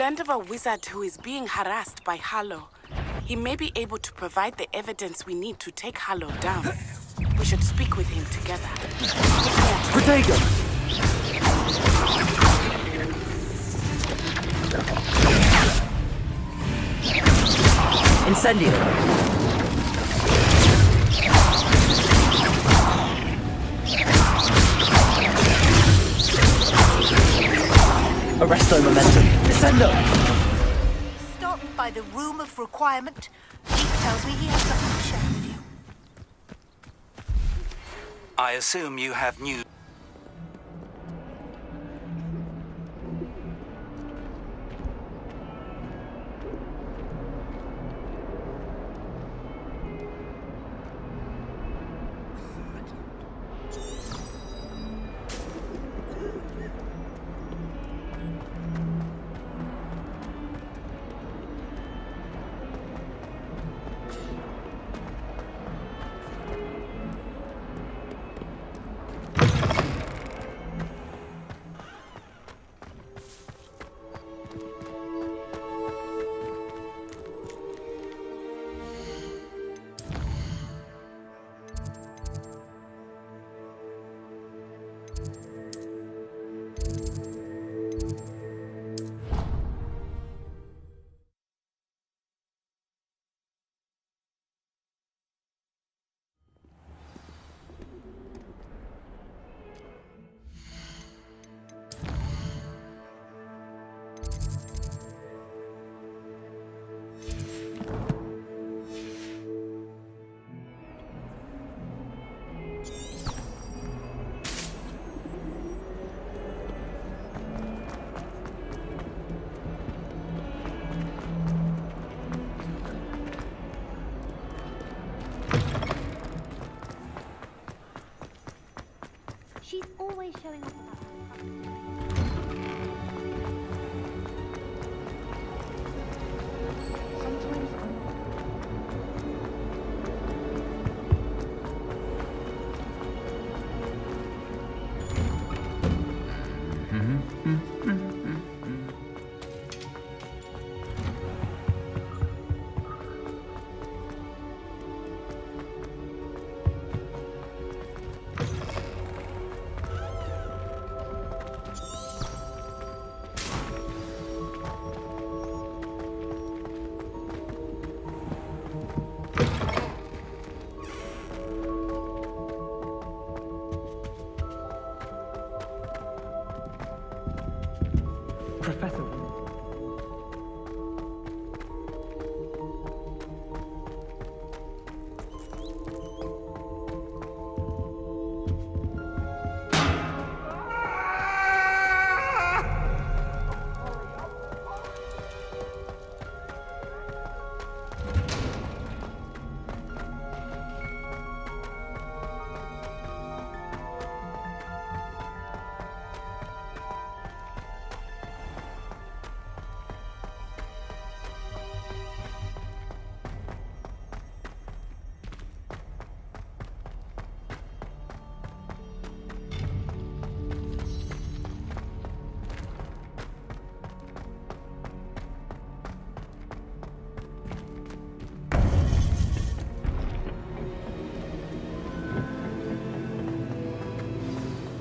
learned of a wizard who is being harassed by Harlow. He may be able to provide the evidence we need to take Harlow down. We should speak with him together. Protego! Incendio! Arresto momentum. Descendo! Stopped by the room of requirement. Chief tells me he has something to share with you. I assume you have news. She's always showing us up. Professor.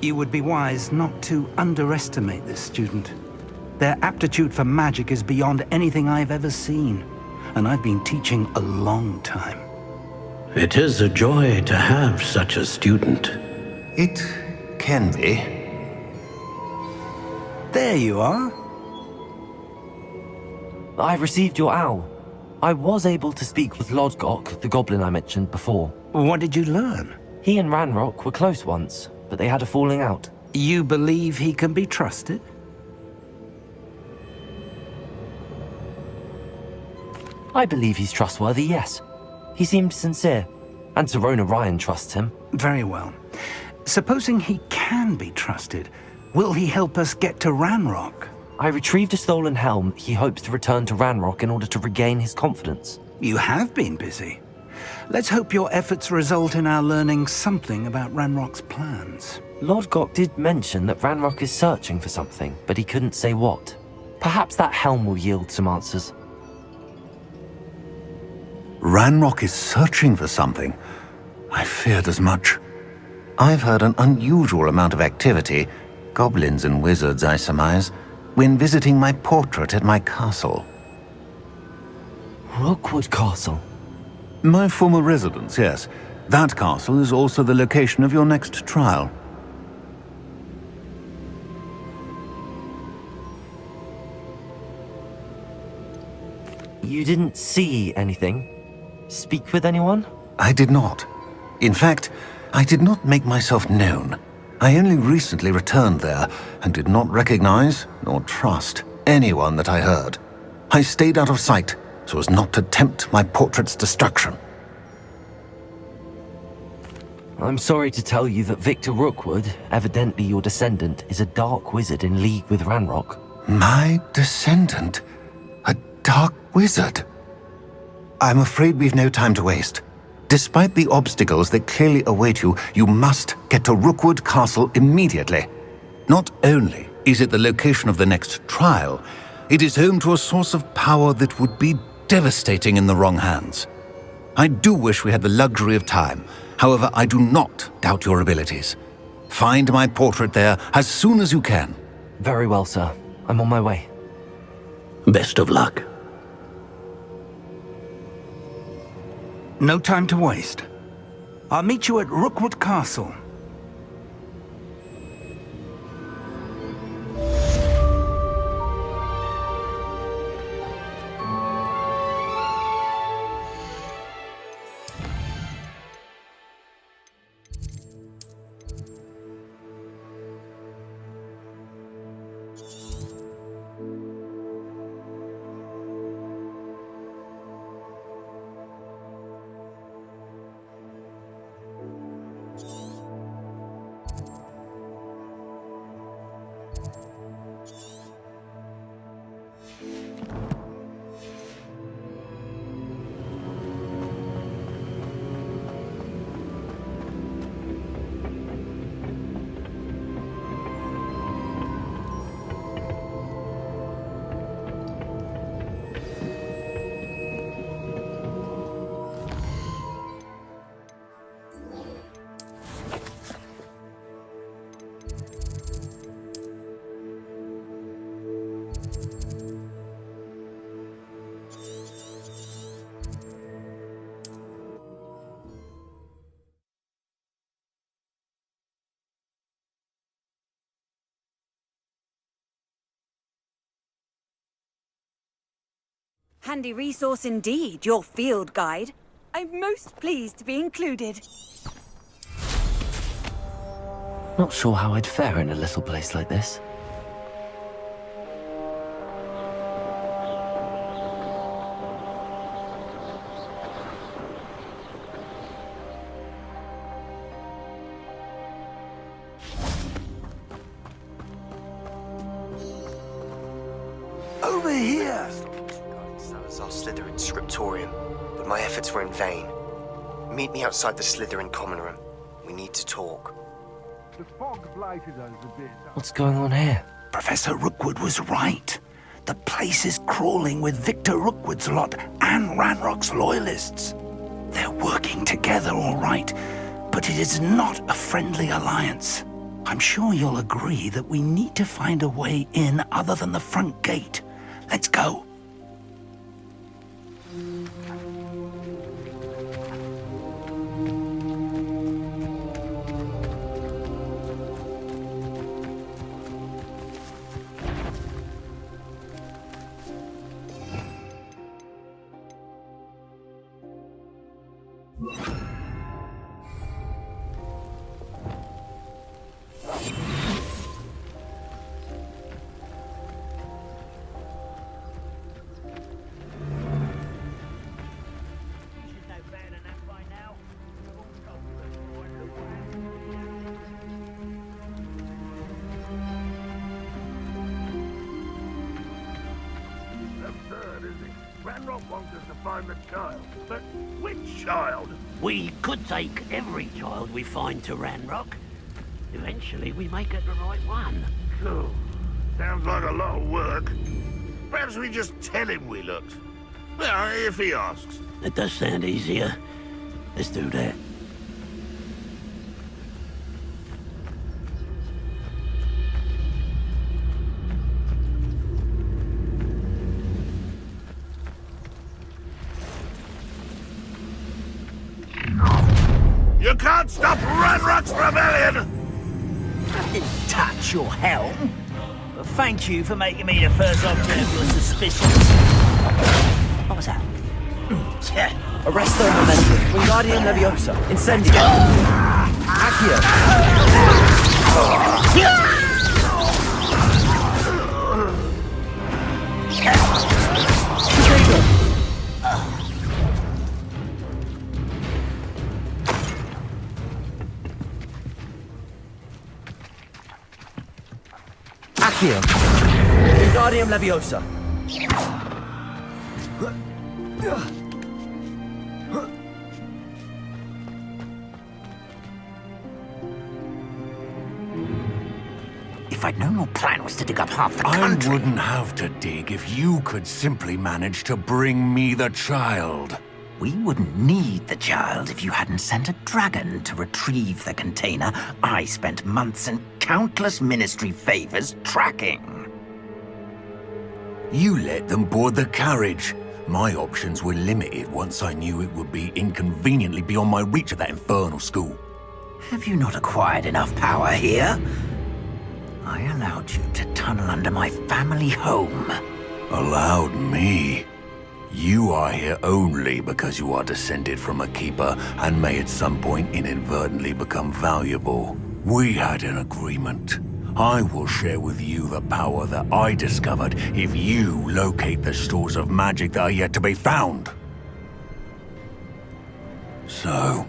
You would be wise not to underestimate this student. Their aptitude for magic is beyond anything I've ever seen, and I've been teaching a long time. It is a joy to have such a student. It can be. There you are. I've received your owl. I was able to speak with Lodgok, the goblin I mentioned before. What did you learn? He and Ranrock were close once, but they had a falling out. You believe he can be trusted? I believe he's trustworthy, yes. He seemed sincere, and Serona Ryan trusts him. Very well. Supposing he can be trusted, will he help us get to Ranrock? I retrieved a stolen helm he hopes to return to Ranrock in order to regain his confidence. You have been busy. Let's hope your efforts result in our learning something about Ranrock's plans. Lodgok did mention that Ranrock is searching for something, but he couldn't say what. Perhaps that helm will yield some answers. Ranrock is searching for something. I feared as much. I've heard an unusual amount of activity, goblins and wizards, I surmise, when visiting my portrait at my castle. Rookwood Castle? My former residence, yes. That castle is also the location of your next trial. You didn't see anything? Speak with anyone? I did not. In fact, I did not make myself known. I only recently returned there and did not recognize nor trust anyone that I heard. I stayed out of sight so as not to tempt my portrait's destruction. I'm sorry to tell you that Victor Rookwood, evidently your descendant, is a dark wizard in league with Ranrock. My descendant? A dark wizard? I'm afraid we've no time to waste. Despite the obstacles that clearly await you, you must get to Rookwood Castle immediately. Not only is it the location of the next trial, it is home to a source of power that would be devastating in the wrong hands. I do wish we had the luxury of time. However, I do not doubt your abilities. Find my portrait there as soon as you can. Very well, sir. I'm on my way. Best of luck. No time to waste. I'll meet you at Rookwood Castle. Handy resource indeed, your field guide. I'm most pleased to be included. Not sure how I'd fare in a little place like this. Over here! Our Slytherin scriptorium, but my efforts were in vain. Meet me outside the Slytherin common room. We need to talk. The fog blighted us a bit. What's going on here? Professor Rookwood was right. The place is crawling with Victor Rookwood's lot and Ranrock's loyalists. They're working together, all right, but it is not a friendly alliance. I'm sure you'll agree that we need to find a way in other than the front gate. Let's go. Ranrock wants us to find the child, but which child? We could take every child we find to Ranrock. Eventually we may get the right one. Cool. Sounds like a lot of work. Perhaps we just tell him we looked. Well, if he asks. It does sound easier. Let's do that. You can't stop Ranrock's rebellion! I didn't touch your helm. But thank you for making me the first object of your suspicions. What was that? Arresto Momentum. Wingardium Leviosa. Incendio. Accio. Accio. Wingardium Leviosa. If I'd known your plan was to dig up half the country... I wouldn't have to dig if you could simply manage to bring me the child. We wouldn't need the child if you hadn't sent a dragon to retrieve the container I spent months and countless ministry favors tracking. You let them board the carriage. My options were limited once I knew it would be inconveniently beyond my reach at that infernal school. Have you not acquired enough power here? I allowed you to tunnel under my family home. Allowed me? You are here only because you are descended from a keeper and may at some point inadvertently become valuable. We had an agreement. I will share with you the power that I discovered if you locate the stores of magic that are yet to be found. So,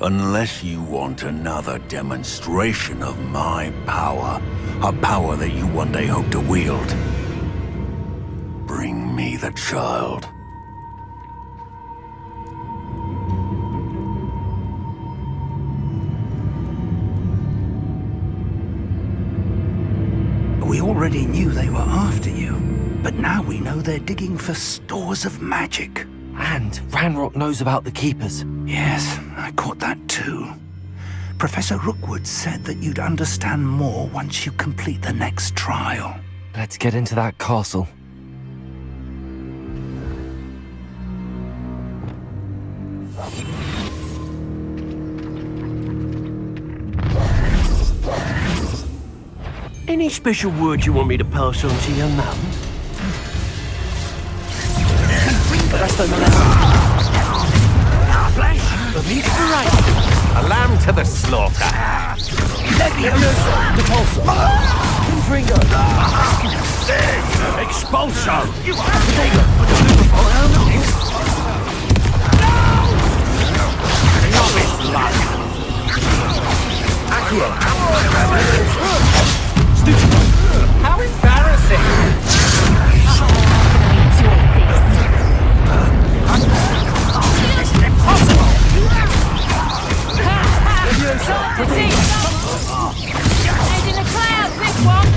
unless you want another demonstration of my power, a power that you one day hope to wield, bring me the child. We already knew they were after you, but now we know they're digging for stores of magic. And Ranrock knows about the Keepers. Yes, I caught that too. Professor Rookwood said that you'd understand more once you complete the next trial. Let's get into that castle. Any special word you want me to pass on to your mum? Arresto Momentum. Flash of inspiration. A lamb to the slaughter. Leviosa. Depulso. Confringo. Expulso. Novice love. Accio. How embarrassing! Impossible! Head in the clouds, this one!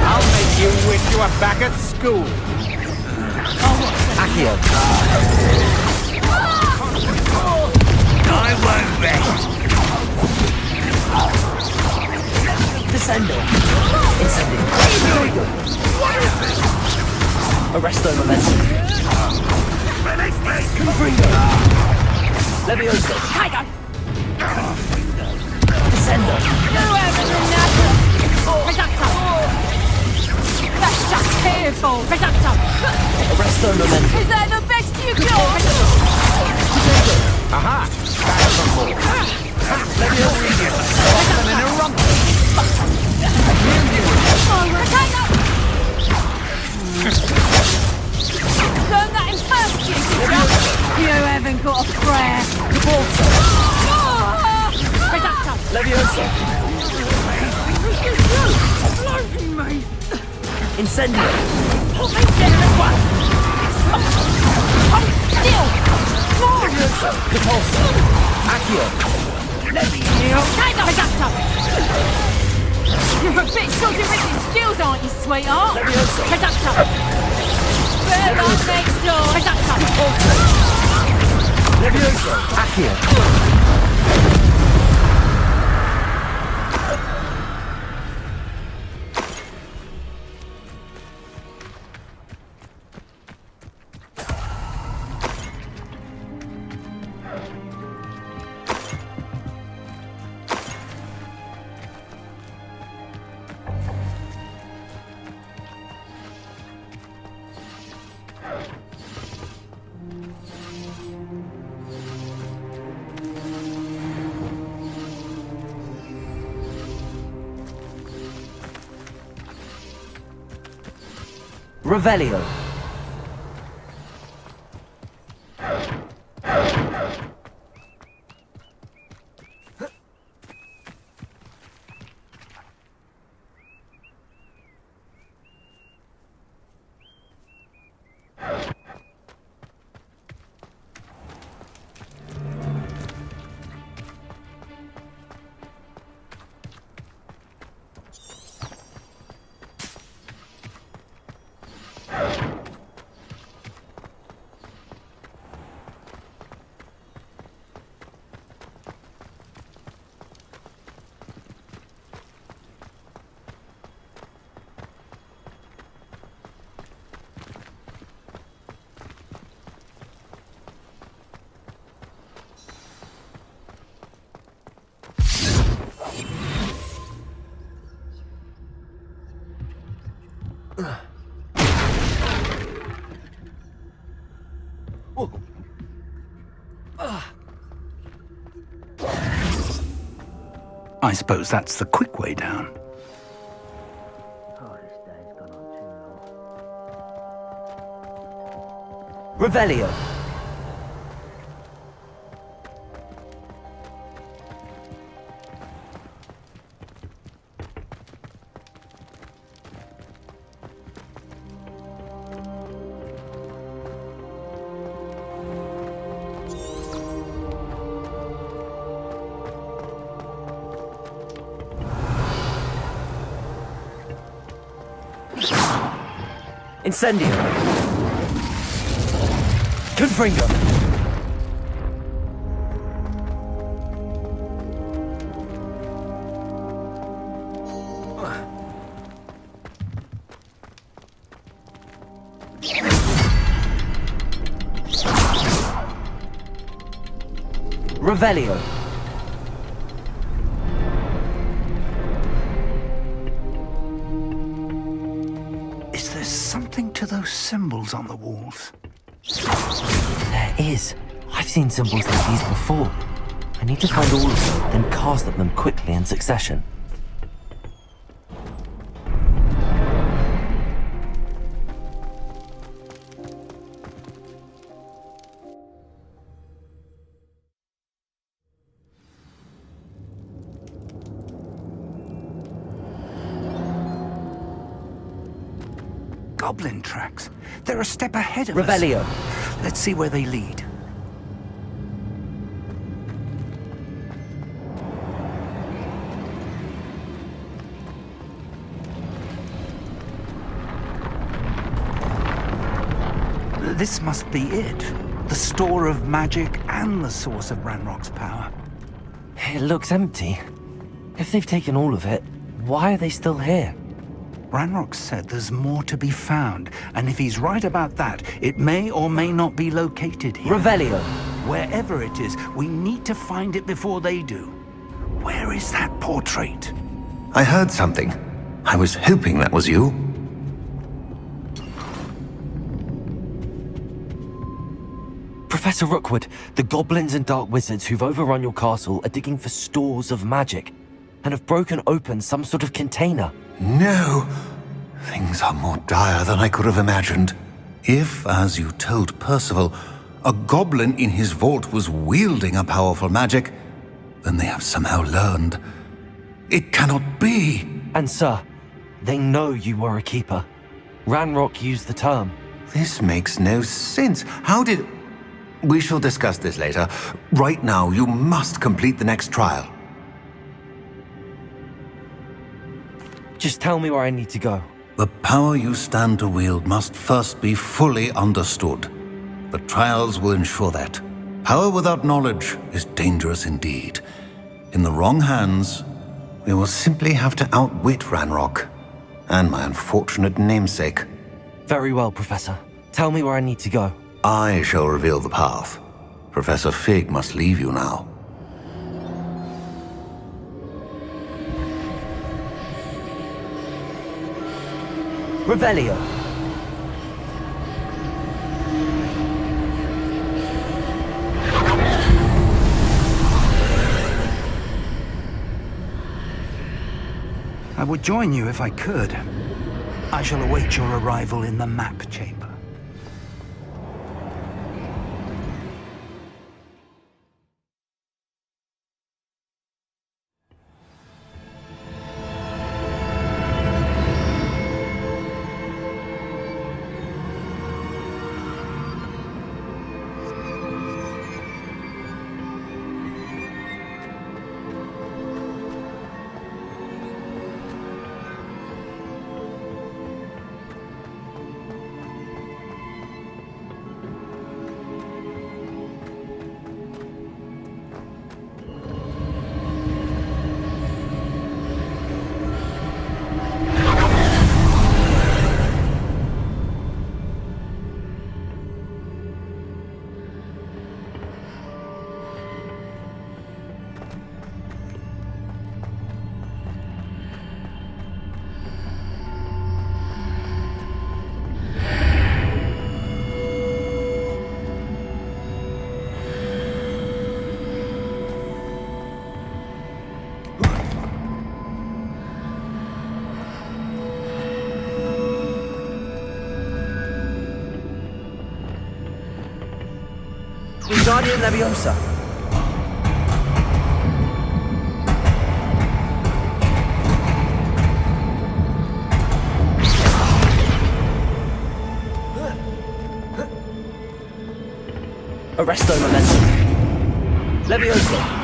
I'll make you wish you were back at school. Accio. I won't rest. Descendo. Incendio. Arresto Momentum. Confringo. Leviosa. Tiger! Descendo. Whoever the knacker! Reducto! That's just fearful! Reducto! Arresto Momentum. Is that the best you got? Aha! Back from more. Leviosa. Soften and eruption. Learn that in first, you You haven't got a prayer. Depulso. Reducto! Leviosa. Incendio. Hold me generous one! Hold still! Depulso. You're a bit shorty with your skills, aren't you, sweetheart? Conductor! Third line next door! Revelio. I suppose that's the quick way down. Revelio. Incendio. Confringo. Revelio. Is there something to those symbols on the walls? There is. I've seen symbols like these before. I need to find all of them, then cast at them quickly in succession. Goblin tracks. They're a step ahead of Revelio. us. Let's see where they lead. This must be it. The store of magic and the source of Ranrock's power. It looks empty. If they've taken all of it, why are they still here? Ranrock said there's more to be found, and if he's right about that, it may or may not be located here. Revelio. Wherever it is, we need to find it before they do. Where is that portrait? I heard something. I was hoping that was you. Professor Rookwood, the goblins and dark wizards who've overrun your castle are digging for stores of magic and have broken open some sort of container. No. Things are more dire than I could have imagined. If, as you told Percival, a goblin in his vault was wielding a powerful magic, then they have somehow learned. It cannot be. And sir, they know you were a keeper. Ranrock used the term. This makes no sense. How did... We shall discuss this later. Right now, you must complete the next trial. Just tell me where I need to go. The power you stand to wield must first be fully understood. The trials will ensure that. Power without knowledge is dangerous indeed. In the wrong hands, We will simply have to outwit Ranrock. And my unfortunate namesake. Very well, Professor. Tell me where I need to go. I shall reveal the path. Professor Fig must leave you now. Revelio. I would join you if I could. I shall await your arrival in the map chamber. Guardian Leviosa. Arresto Momentum. Leviosa.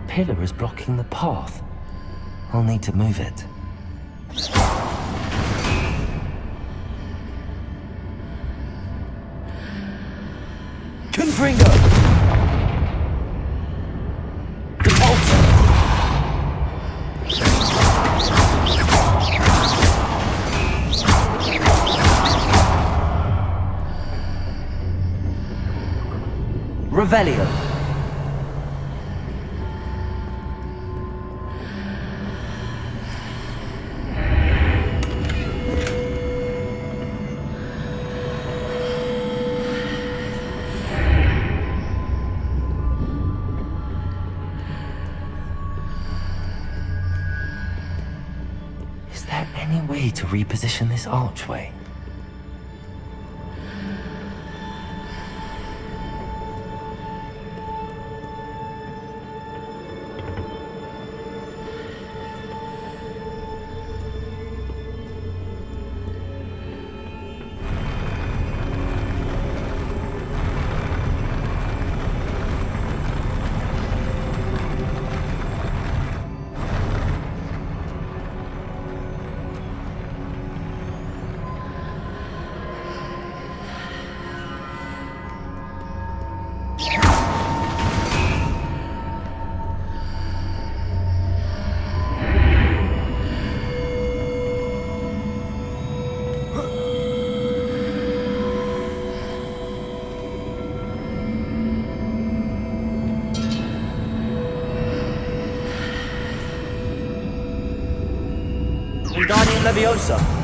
Pillar is blocking the path. I'll need to move it. Confringo! Depulso! Revelio! Any way to reposition this archway? Leviosa!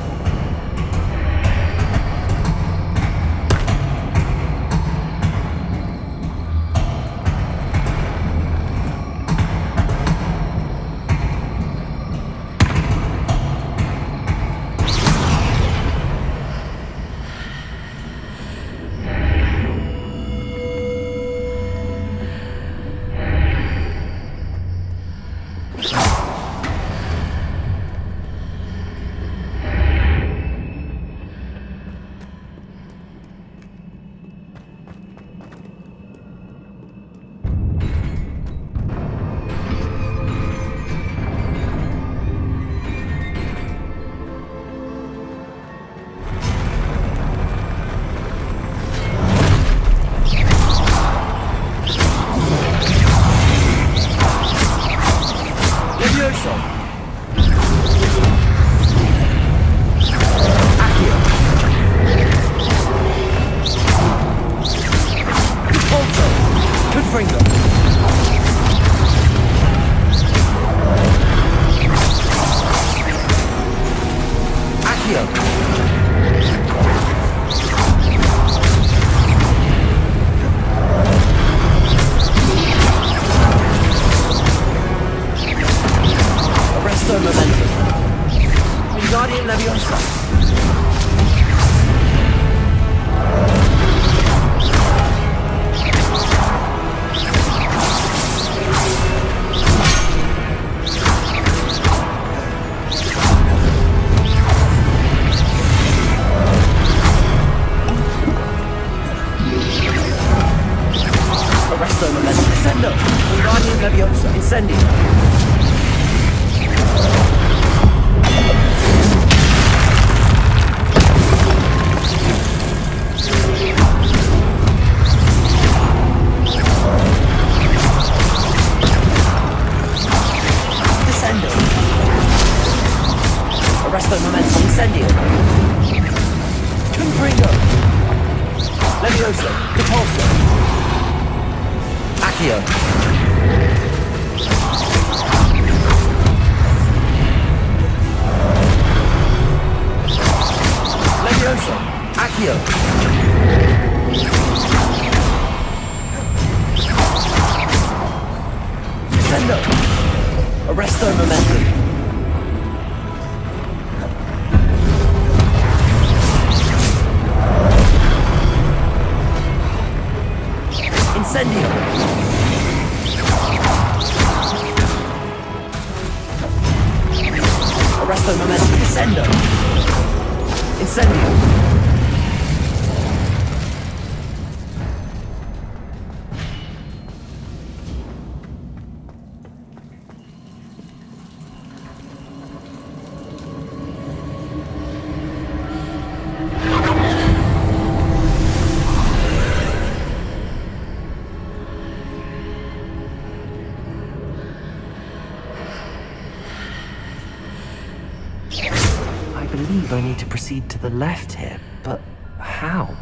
I believe I need to proceed to the left here, but how?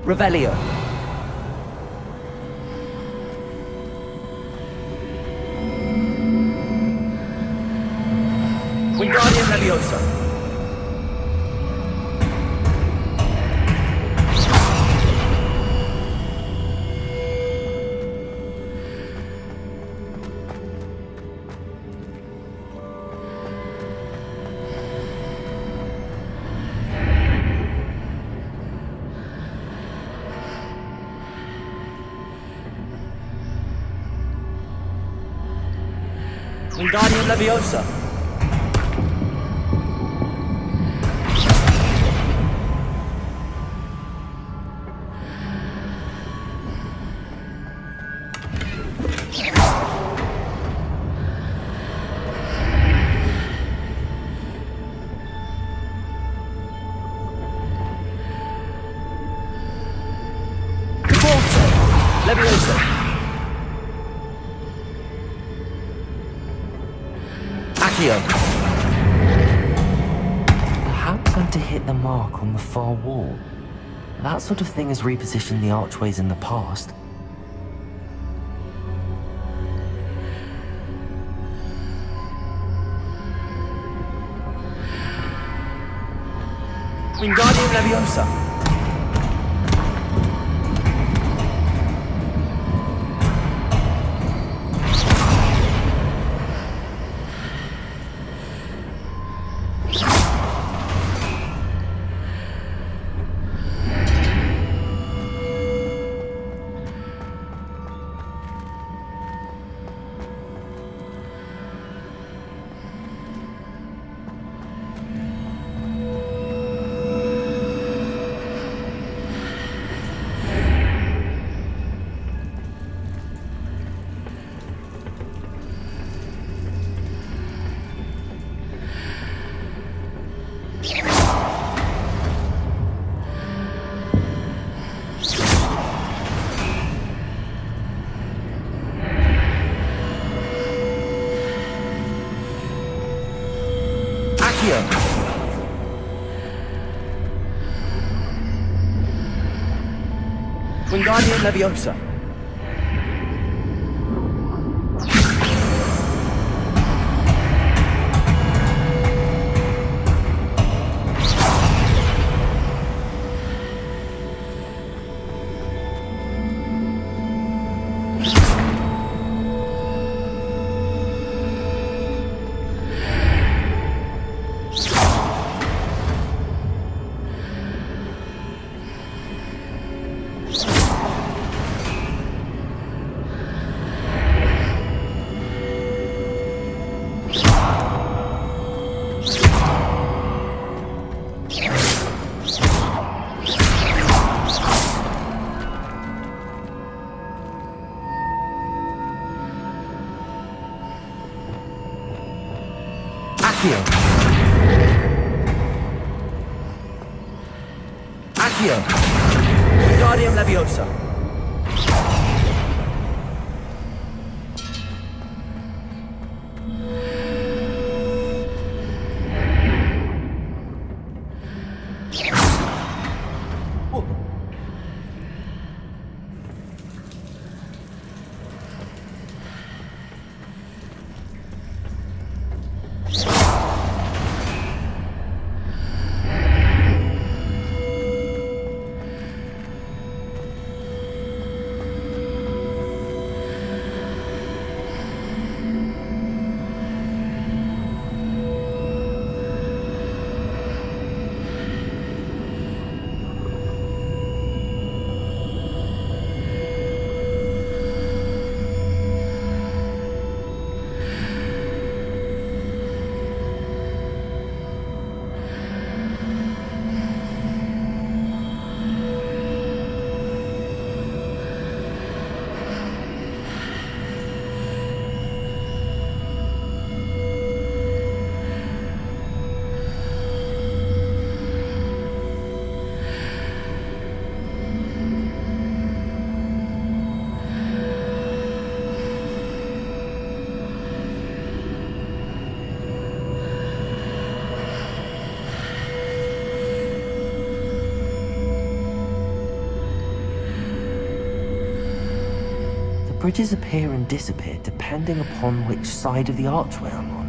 Revelio. Wingardium Leviosa. Wingardium Leviosa. Leviosa. Perhaps I'm to hit the mark on the far wall. That sort of thing has repositioned the archways in the past. Wingardium Leviosa. Wingardium Leviosa. Accio. Wingardium Leviosa. Bridges appear and disappear depending upon which side of the archway I'm on.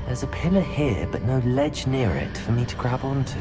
There's a pillar here, but no ledge near it for me to grab onto.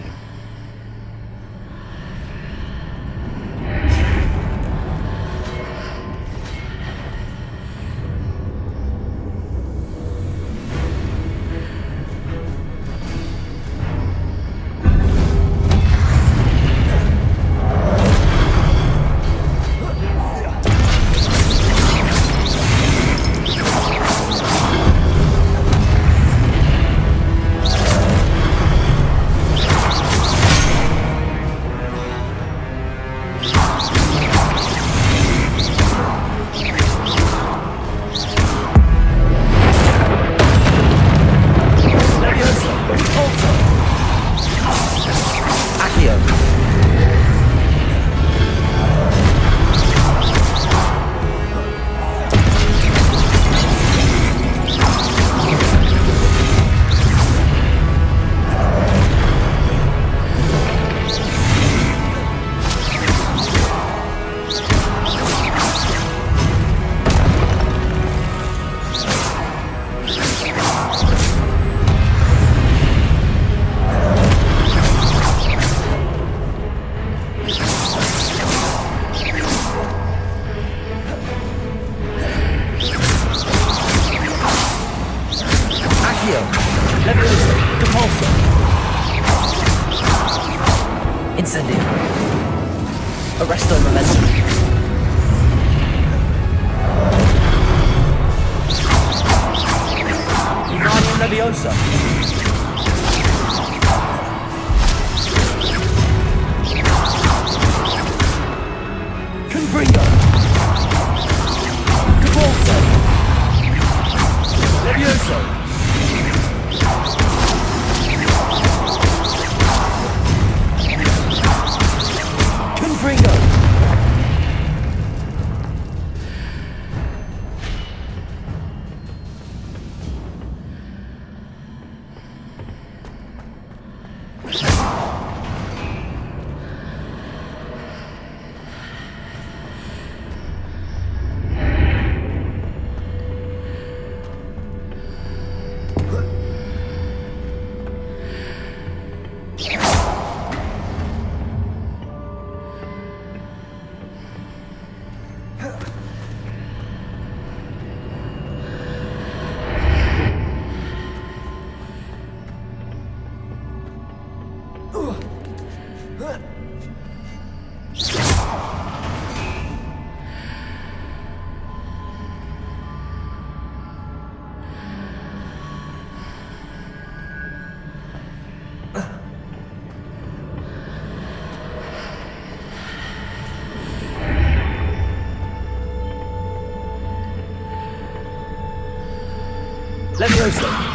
Accio! Levioso! Depulso! Incendio! Arresto Momentum! Wingardium Leviosa! Confringo! Depulso! Levioso! Confringo! Levioso!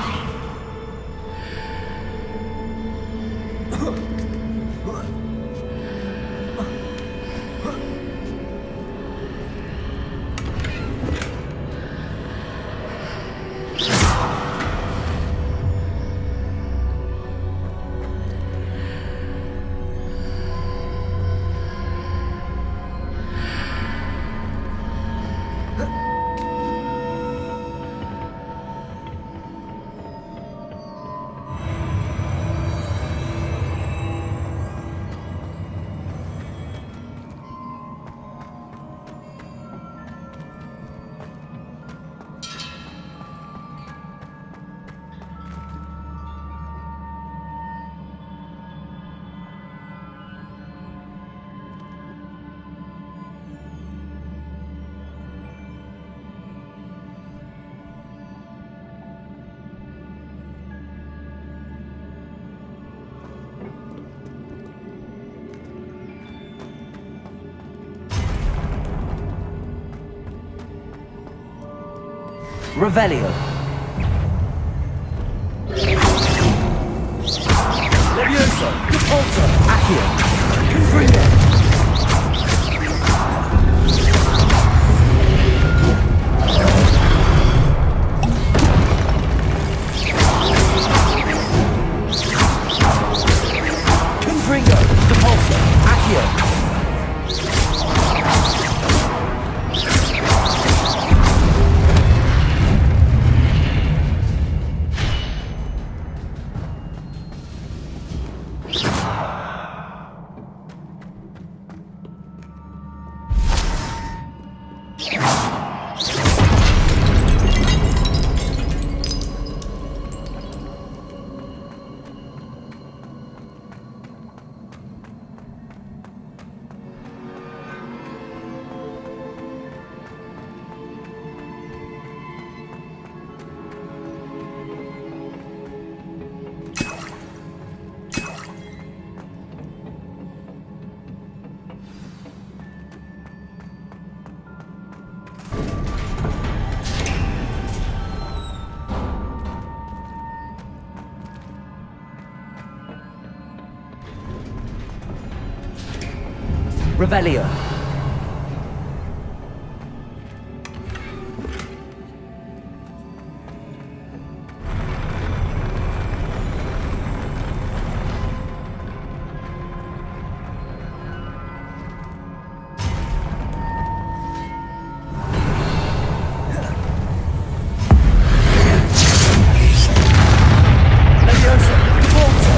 Revelio. Levioso. Depulso. Accio. Confringo. Confringo. Depulso. Accio. Revelio. Levioso. Depulso.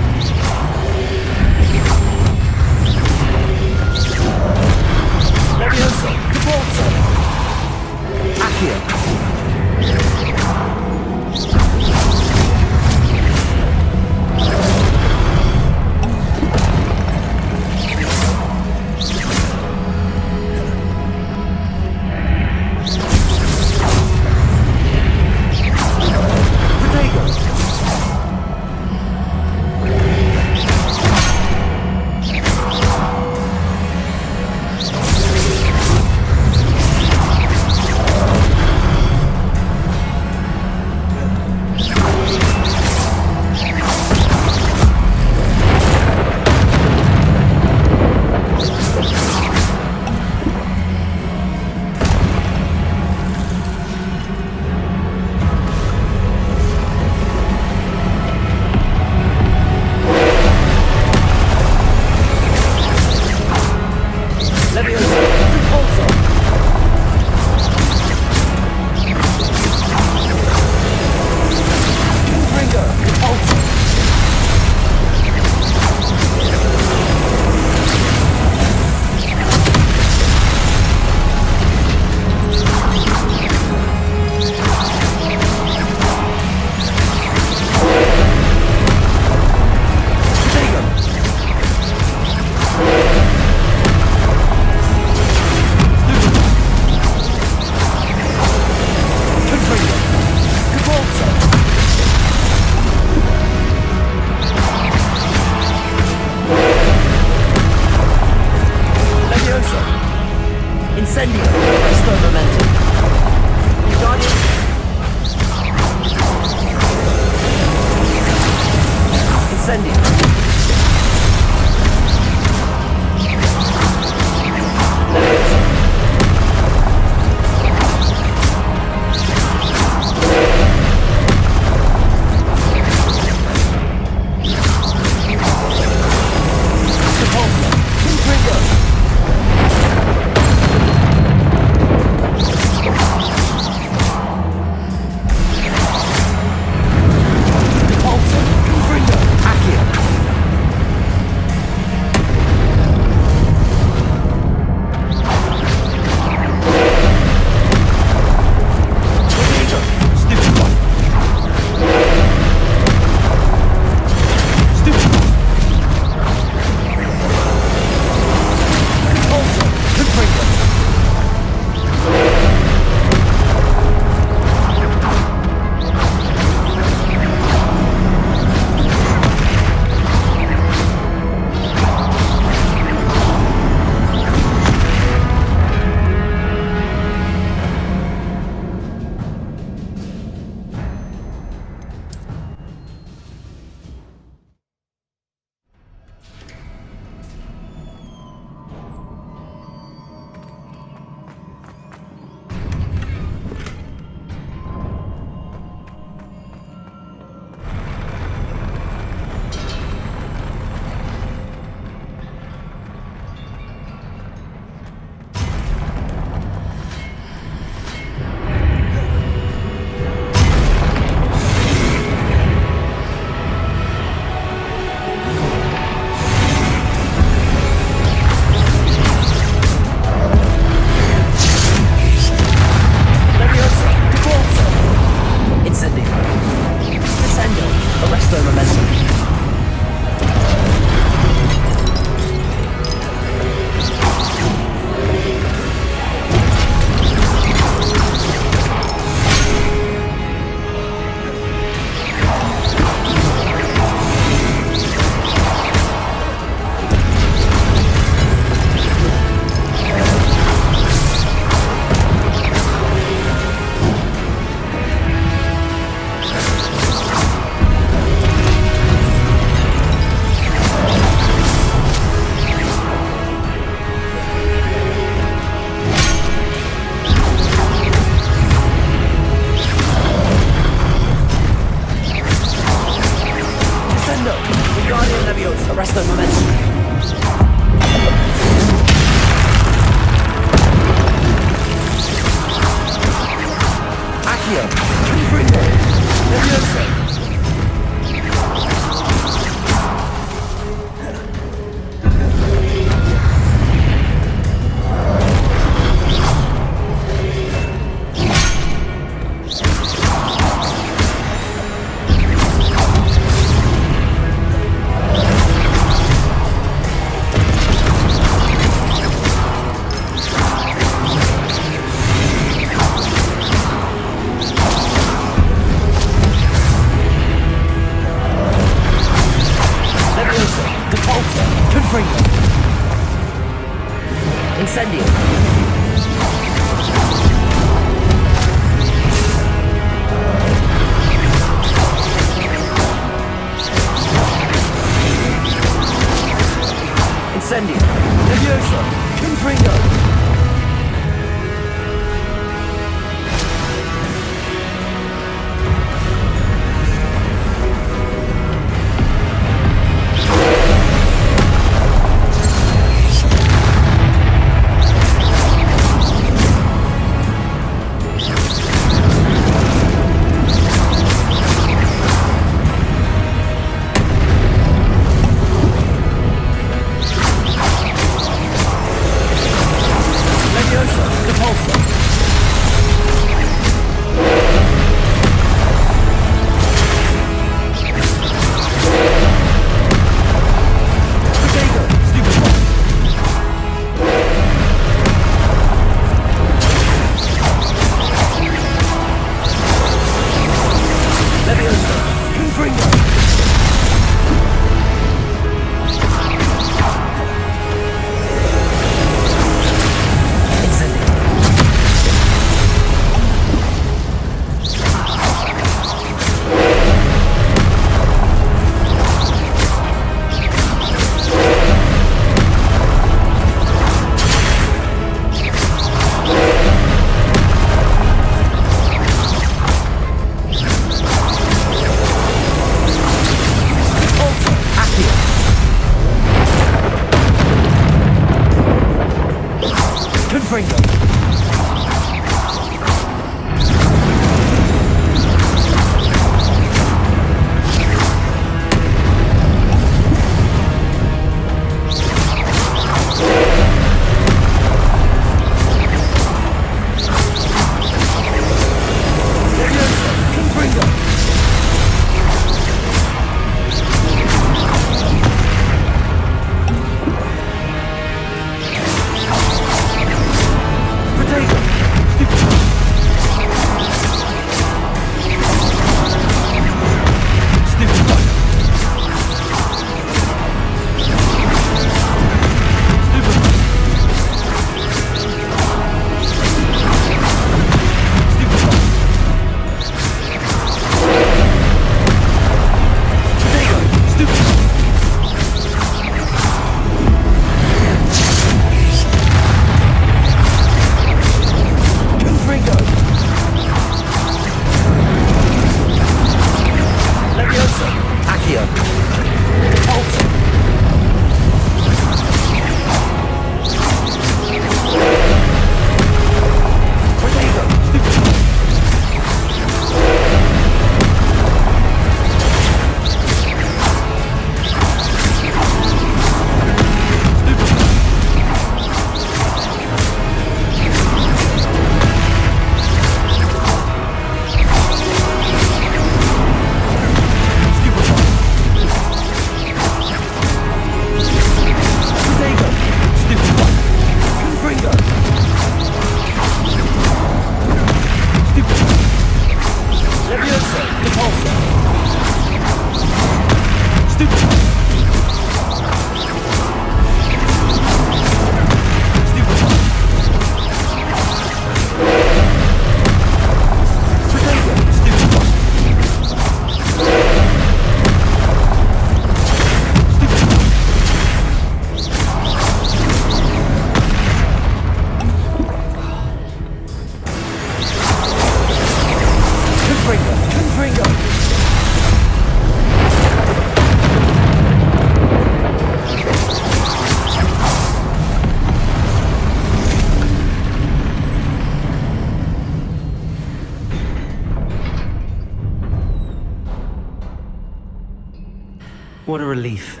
What a relief.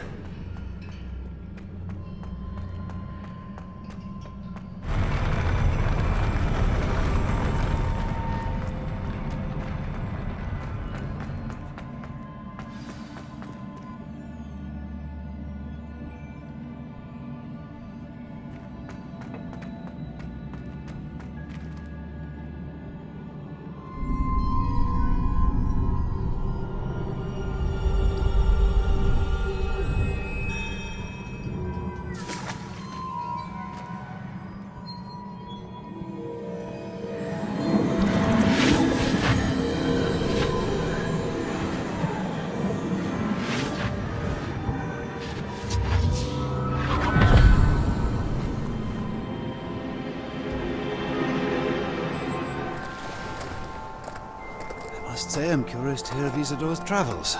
I must say I'm curious to hear of Isadore's travels.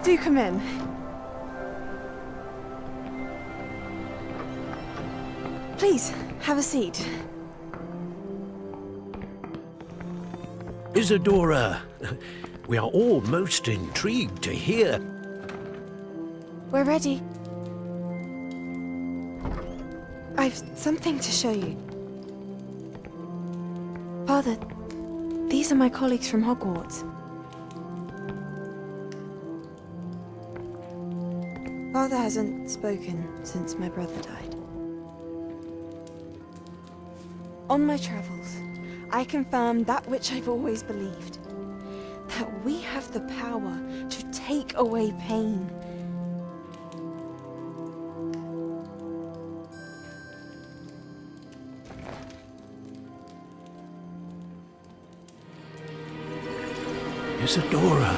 Do come in. Please, have a seat. Isadora, we are all most intrigued to hear. We're ready. I've something to show you. Father, these are my colleagues from Hogwarts. Father hasn't spoken since my brother died. On my travels, I confirmed that which I've always believed. That we have the power to take away pain. Isadora.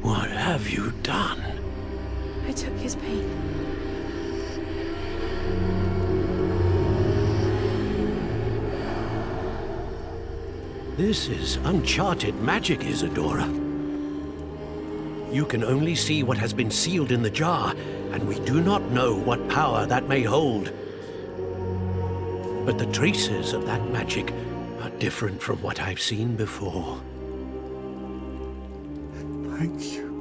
What have you done? I took his pain. This is uncharted magic, Isadora. You can only see what has been sealed in the jar, and we do not know what power that may hold. But the traces of that magic are different from what I've seen before. Thank you.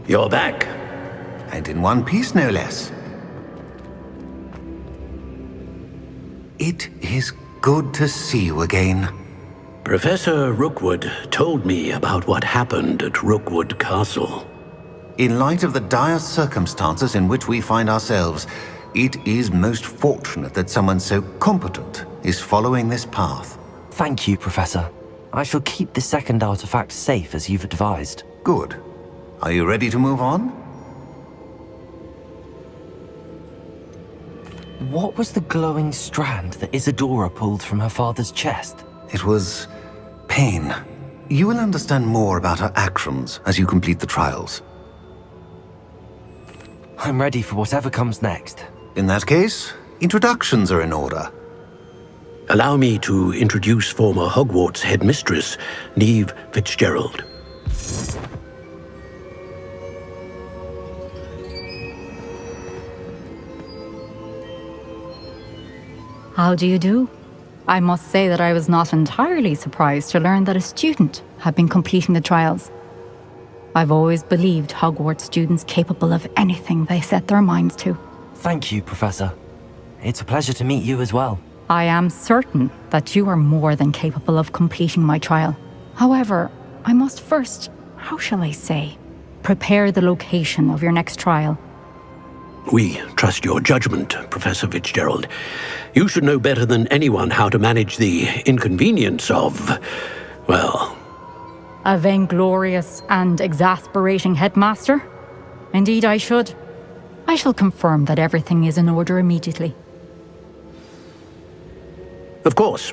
You're back. And in one piece, no less. It is good to see you again. Professor Rookwood told me about what happened at Rookwood Castle. In light of the dire circumstances in which we find ourselves, it is most fortunate that someone so competent is following this path. Thank you, Professor. I shall keep the second artifact safe as you've advised. Good. Are you ready to move on? What was the glowing strand that Isadora pulled from her father's chest? It was pain. You will understand more about her actions as you complete the trials. I'm ready for whatever comes next. In that case, introductions are in order. Allow me to introduce former Hogwarts headmistress, Neve Fitzgerald. How do you do? I must say that I was not entirely surprised to learn that a student had been completing the trials. I've always believed Hogwarts students capable of anything they set their minds to. Thank you, Professor. It's a pleasure to meet you as well. I am certain that you are more than capable of completing my trial. However, I must first, how shall I say, prepare the location of your next trial. We trust your judgment, Professor Fitzgerald. You should know better than anyone how to manage the inconvenience of, well... A vainglorious and exasperating headmaster? Indeed I should. I shall confirm that everything is in order immediately. Of course.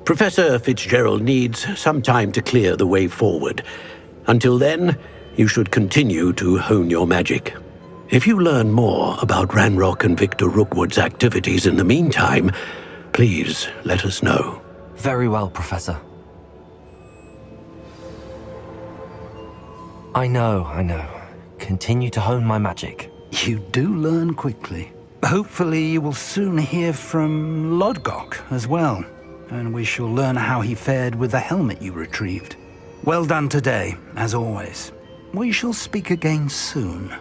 Professor Fitzgerald needs some time to clear the way forward. Until then, you should continue to hone your magic. If you learn more about Ranrock and Victor Rookwood's activities in the meantime, please let us know. Very well, Professor. I know. Continue to hone my magic. You do learn quickly. Hopefully you will soon hear from Lodgok as well, and we shall learn how he fared with the helmet you retrieved. Well done today, as always. We shall speak again soon.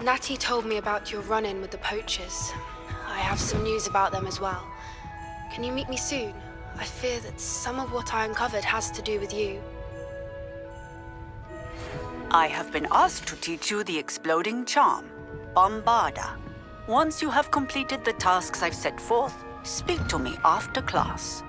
Natty told me about your run-in with the poachers. I have some news about them as well. Can you meet me soon? I fear that some of what I uncovered has to do with you. I have been asked to teach you the exploding charm, Bombarda. Once you have completed the tasks I've set forth, speak to me after class.